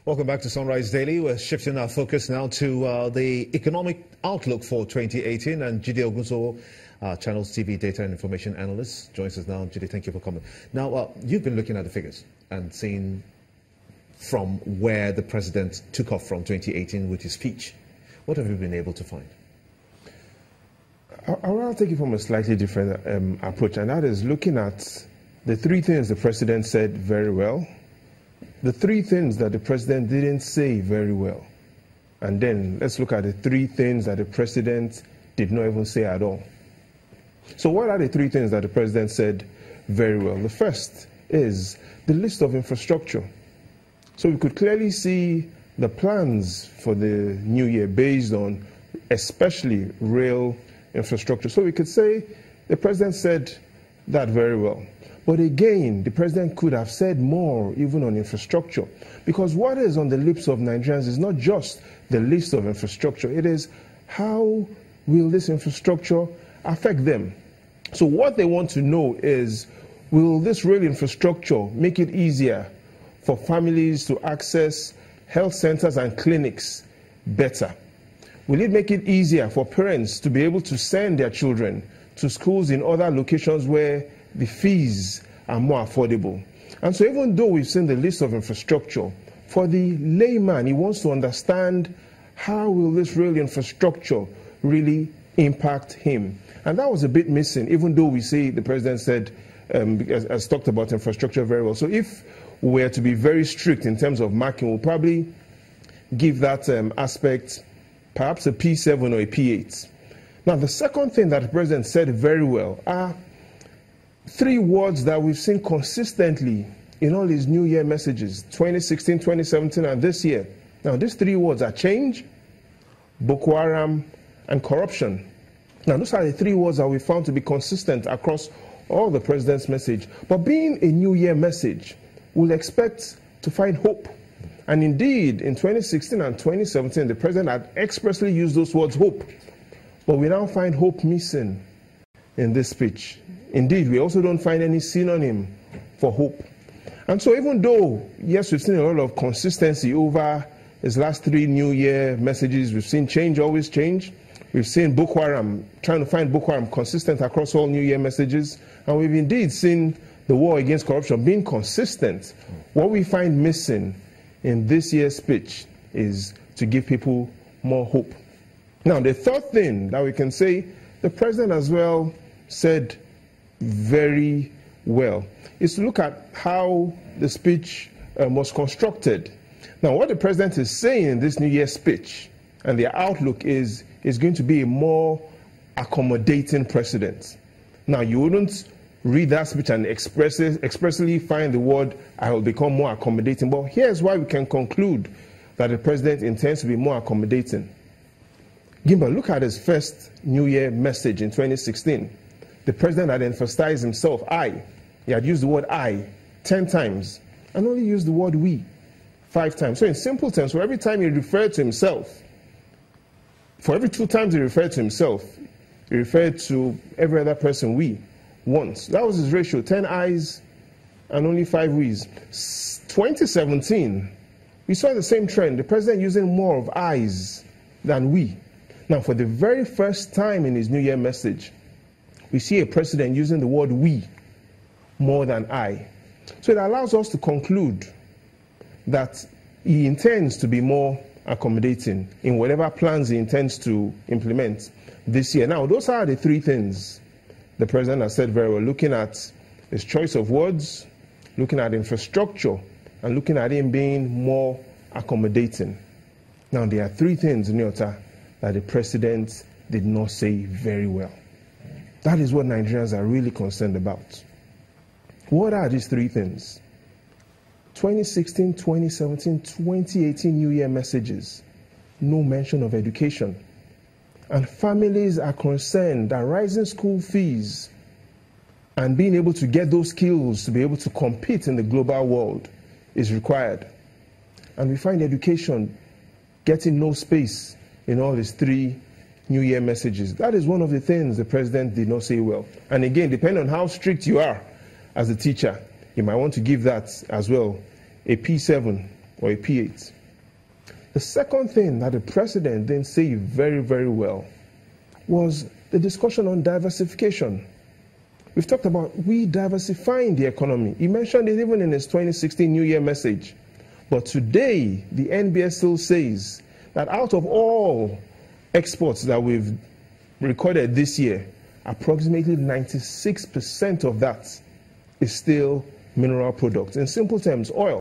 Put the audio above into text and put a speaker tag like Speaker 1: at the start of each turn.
Speaker 1: Welcome back to Sunrise Daily. We're shifting our focus now to the economic outlook for 2018. And Jide Ogunso, Channels TV data and information analyst, joins us now. Jide, thank you for coming. Now, you've been looking at the figures and seeing from where the president took off from 2018 with his speech. What have you been able to find?
Speaker 2: I want to take it from a slightly different approach, and that is looking at the three things the president said very well, the three things that the president didn't say very well, and then let's look at the three things that the president did not even say at all. So what are the three things that the president said very well? The first is the list of infrastructure. So we could clearly see the plans for the new year based on especially rail infrastructure. So we could say the president said that very well. But again, the president could have said more even on infrastructure, because what is on the lips of Nigerians is not just the list of infrastructure. It is how will this infrastructure affect them. So what they want to know is, will this rail infrastructure make it easier for families to access health centers and clinics better? Will it make it easier for parents to be able to send their children to schools in other locations where the fees are more affordable? And so even though we've seen the list of infrastructure, for the layman, he wants to understand how will this rail infrastructure really impact him. And that was a bit missing, even though we say the president said, has talked about infrastructure very well. So if we were to be very strict in terms of marking, we'll probably give that aspect perhaps a P7 or a P8. Now, the second thing that the president said very well are three words that we've seen consistently in all his New Year messages, 2016, 2017, and this year. Now, these three words are change, Boko Haram, and corruption. Now, those are the three words that we found to be consistent across all the president's message. But being a New Year message, we'll expect to find hope. And indeed, in 2016 and 2017, the president had expressly used those words, hope. But we now find hope missing in this speech. Indeed, we also don't find any synonym for hope. And so even though, yes, we've seen a lot of consistency over his last three New Year messages, we've seen change, always change. We've seen Boko Haram, trying to find Boko Haram consistent across all New Year messages. And we've indeed seen the war against corruption being consistent. What we find missing in this year's speech is to give people more hope. Now, the third thing that we can say the president as well said very well is to look at how the speech was constructed. Now, what the president is saying in this New Year speech and the outlook is going to be a more accommodating president. Now, you wouldn't read that speech and expressly find the word, I will become more accommodating. But here's why we can conclude that the president intends to be more accommodating. Gimba, look at his first New Year message in 2016. The president had emphasized himself, I. He had used the word I 10 times and only used the word we 5 times. So in simple terms, for every time he referred to himself, for every 2 times he referred to himself, he referred to every other person we once. That was his ratio, 10 I's and only 5 we's. 2017, we saw the same trend, the president using more of I's than we. Now, for the very first time in his New Year message, we see a president using the word we more than I. So it allows us to conclude that he intends to be more accommodating in whatever plans he intends to implement this year. Now, those are the three things the president has said very well, looking at his choice of words, looking at infrastructure, and looking at him being more accommodating. Now, there are three things, Nyota, that the president did not say very well. That is what Nigerians are really concerned about. What are these three things? 2016, 2017, 2018 New Year messages. No mention of education. And families are concerned that rising school fees and being able to get those skills to be able to compete in the global world is required. And we find education getting no space in all these three New Year messages. That is one of the things the president did not say well. And again, depending on how strict you are as a teacher, you might want to give that as well a P7 or a P8. The second thing that the president didn't say very, very well was the discussion on diversification. We've talked about diversifying the economy. He mentioned it even in his 2016 New Year message. But today, the NBS still says that out of all exports that we've recorded this year, approximately 96% of that is still mineral products. In simple terms, oil.